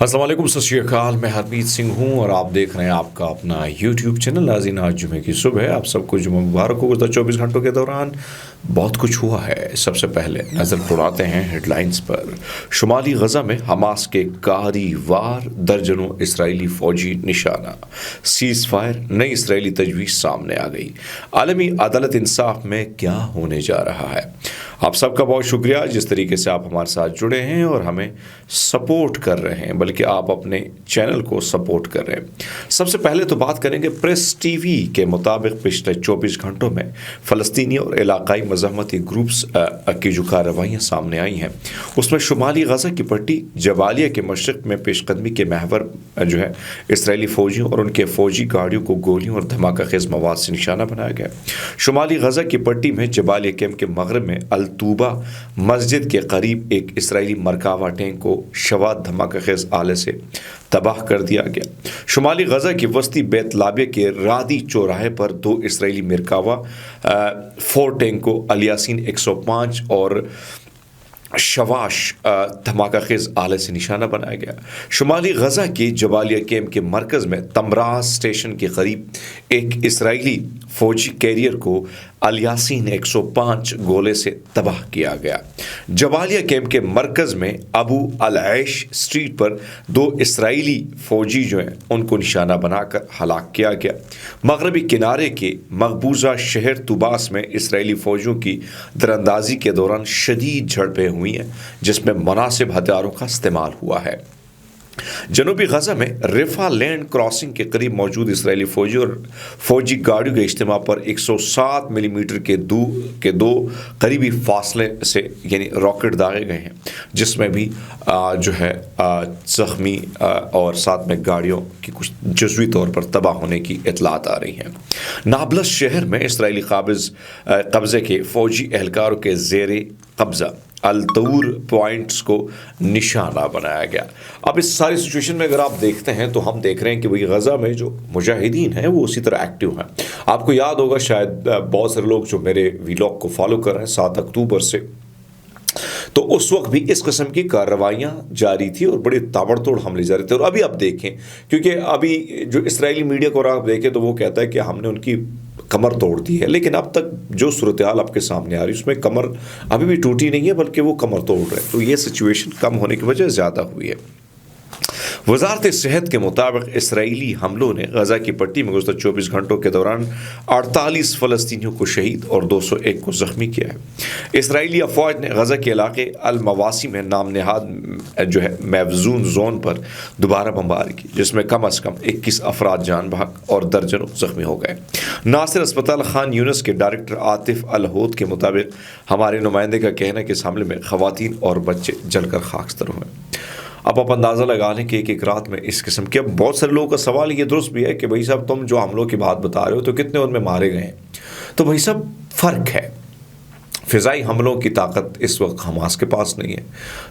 السلام علیکم، ست شری اکال، میں ہرمیت سنگھ ہوں اور آپ دیکھ رہے ہیں آپ کا اپنا یوٹیوب چینل۔ ناظرین، آج جمعے کی صبح ہے، آپ سب کو جمعہ مبارک ہو۔ گزشتہ 24 گھنٹوں کے دوران بہت کچھ ہوا ہے۔ سب سے پہلے نظر دوڑاتے ہیں ہیڈ لائنز پر۔ شمالی غزہ میں حماس کے قہری وار، درجنوں اسرائیلی فوجی نشانہ۔ سیز فائر، نئی اسرائیلی تجویز سامنے آ گئی۔ عالمی عدالت انصاف میں کیا ہونے جا رہا ہے؟ آپ سب کا بہت شکریہ جس طریقے سے آپ ہمارے ساتھ جڑے ہیں اور ہمیں سپورٹ کر رہے ہیں، بلکہ آپ اپنے چینل کو سپورٹ کر رہے ہیں۔ سب سے پہلے تو بات کریں گے پریس ٹی وی کے مطابق پچھلے 24 گھنٹوں میں فلسطینی اور علاقائی مزاحمتی گروپس کی جو کارروائیاں سامنے آئی ہیں، اس میں شمالی غزہ کی پٹی جبالیہ کے مشرق میں پیش قدمی کے محور جو ہے اسرائیلی فوجیوں اور ان کے فوجی گاڑیوں کو گولیوں اور دھماکہ خیز مواد سے نشانہ بنایا گیا۔ شمالی غزہ کی پٹی میں جبالیہ کیمپ کے مغرب میں الطوبہ مسجد کے قریب ایک اسرائیلی مرکاوا ٹینک کو شواذ دھماکہ خیز آلے سے تباہ کر دیا گیا۔ شمالی غزہ کی وسطی بیت لابیہ کے رادی چوراہے پر 2 اسرائیلی مرکاوا 4 ٹینکوں الیاسین 105 اور شواش دھماکہ خیز آلے سے نشانہ بنایا گیا۔ شمالی غزہ کی جبالیہ کیمپ کے مرکز میں تمراز اسٹیشن کے قریب ایک اسرائیلی فوجی کیریئر کو الیاسین 105 گولے سے تباہ کیا گیا۔ جبالیہ کیمپ کے مرکز میں ابو العیش اسٹریٹ پر 2 اسرائیلی فوجی جو ہیں ان کو نشانہ بنا کر ہلاک کیا گیا۔ مغربی کنارے کے مقبوضہ شہر طوباس میں اسرائیلی فوجیوں کی تیراندازی کے دوران شدید جھڑپیں ہوئی ہیں، جس میں مناسب ہتھیاروں کا استعمال ہوا ہے۔ جنوبی غزہ میں ریفا لینڈ کراسنگ کے قریب موجود اسرائیلی فوجی اور فوجی گاڑیوں کے اجتماع پر 107 ملی میٹر کے 2 قریبی فاصلے سے یعنی راکٹ داغے گئے ہیں، جس میں بھی جو ہے زخمی اور ساتھ میں گاڑیوں کی کچھ جزوی طور پر تباہ ہونے کی اطلاعات آ رہی ہیں۔ نابلس شہر میں اسرائیلی قبضے کے فوجی اہلکاروں کے زیر قبضہ الطور پوائنٹس کو نشانہ بنایا گیا۔ اب اس ساری سچویشن میں اگر آپ دیکھتے ہیں تو ہم دیکھ رہے ہیں کہ وہی غزہ میں جو مجاہدین ہیں وہ اسی طرح ایکٹیو ہیں۔ آپ کو یاد ہوگا شاید بہت سارے لوگ جو میرے ویلاگ کو فالو کر رہے ہیں 7 اکتوبر سے، تو اس وقت بھی اس قسم کی کارروائیاں جاری تھی اور بڑے تابڑ توڑ حملے جاری تھے۔ اور ابھی آپ دیکھیں، کیونکہ ابھی جو اسرائیلی میڈیا کو آپ دیکھیں تو وہ کہتا ہے کہ ہم نے ان کی کمر توڑ دی ہے، لیکن اب تک جو صورتحال آپ کے سامنے آ رہی ہے اس میں کمر ابھی بھی ٹوٹی نہیں ہے، بلکہ وہ کمر توڑ رہے ہیں۔ تو یہ سچویشن کم ہونے کی وجہ زیادہ ہوئی ہے۔ وزارت صحت کے مطابق اسرائیلی حملوں نے غزہ کی پٹی میں گزشتہ 24 گھنٹوں کے دوران 48 فلسطینیوں کو شہید اور 201 کو زخمی کیا ہے۔ اسرائیلی افواج نے غزہ کے علاقے المواسی میں نام نہاد جو ہے میوزون زون پر دوبارہ بمباری کی، جس میں کم از کم 21 افراد جان بحق اور درجنوں زخمی ہو گئے۔ ناصر اسپتال خان یونس کے ڈائریکٹر عاطف الہود کے مطابق ہمارے نمائندے کا کہنا ہے کہ اس حملے میں خواتین اور بچے جل کر خاکستر ہوئے۔ اب آپ اندازہ لگا لیں کہ ایک رات میں اس قسم کے، اب بہت سارے لوگوں کا سوال یہ درست بھی ہے کہ بھائی صاحب تم جو حملوں کی بات بتا رہے ہو تو کتنے ان میں مارے گئے ہیں؟ تو بھائی صاحب فرق ہے۔ فضائی حملوں کی طاقت اس وقت حماس کے پاس نہیں ہے،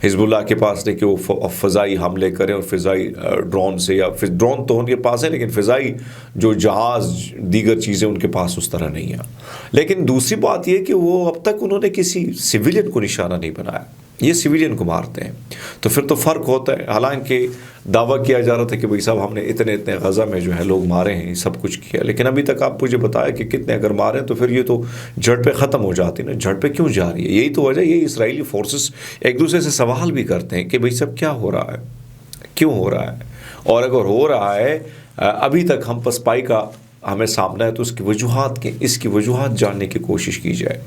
حزب اللہ کے پاس نہیں کہ وہ فضائی حملے کریں اور فضائی ڈرون سے، یا ڈرون تو ان کے پاس ہے لیکن فضائی جو جہاز دیگر چیزیں ان کے پاس اس طرح نہیں ہیں۔ لیکن دوسری بات یہ کہ وہ اب تک انہوں نے کسی سویلین کو نشانہ نہیں بنایا، یہ سویلین کو مارتے ہیں، تو پھر تو فرق ہوتا ہے۔ حالانکہ دعویٰ کیا جا رہا تھا کہ بھائی صاحب ہم نے اتنے غزہ میں جو ہے لوگ مارے ہیں، سب کچھ کیا، لیکن ابھی تک آپ مجھے بتایا کہ کتنے اگر مارے ہیں تو پھر یہ تو جھڑپیں ختم ہو جاتی نا۔ جھڑپیں کیوں جا رہی ہے؟ یہی تو وجہ، یہی اسرائیلی فورسز ایک دوسرے سے سوال بھی کرتے ہیں کہ بھائی صاحب کیا ہو رہا ہے، کیوں ہو رہا ہے، اور اگر ہو رہا ہے ابھی تک ہم پسپائی کا ہمیں سامنا ہے تو اس کی وجوہات کے، اس کی وجوہات جاننے کی کوشش کی جائے۔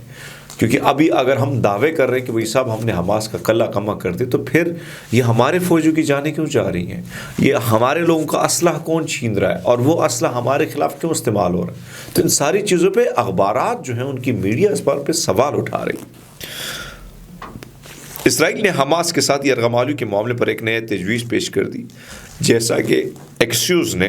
کیونکہ ابھی اگر ہم دعوے کر رہے ہیں کہ بھائی صاحب ہم نے حماس کا قلعہ کما کر دی، تو پھر یہ ہمارے فوجیوں کی جانیں کیوں جا رہی ہیں؟ یہ ہمارے لوگوں کا اسلحہ کون چھین رہا ہے، اور وہ اسلحہ ہمارے خلاف کیوں استعمال ہو رہا ہے؟ تو ان ساری چیزوں پہ اخبارات جو ہیں ان کی میڈیا اس بات پہ سوال اٹھا رہی ہے۔ اسرائیل نے حماس کے ساتھ یرغمالیوں کے معاملے پر ایک نئے تجویز پیش کر دی، جیسا کہ ایکسیوز نے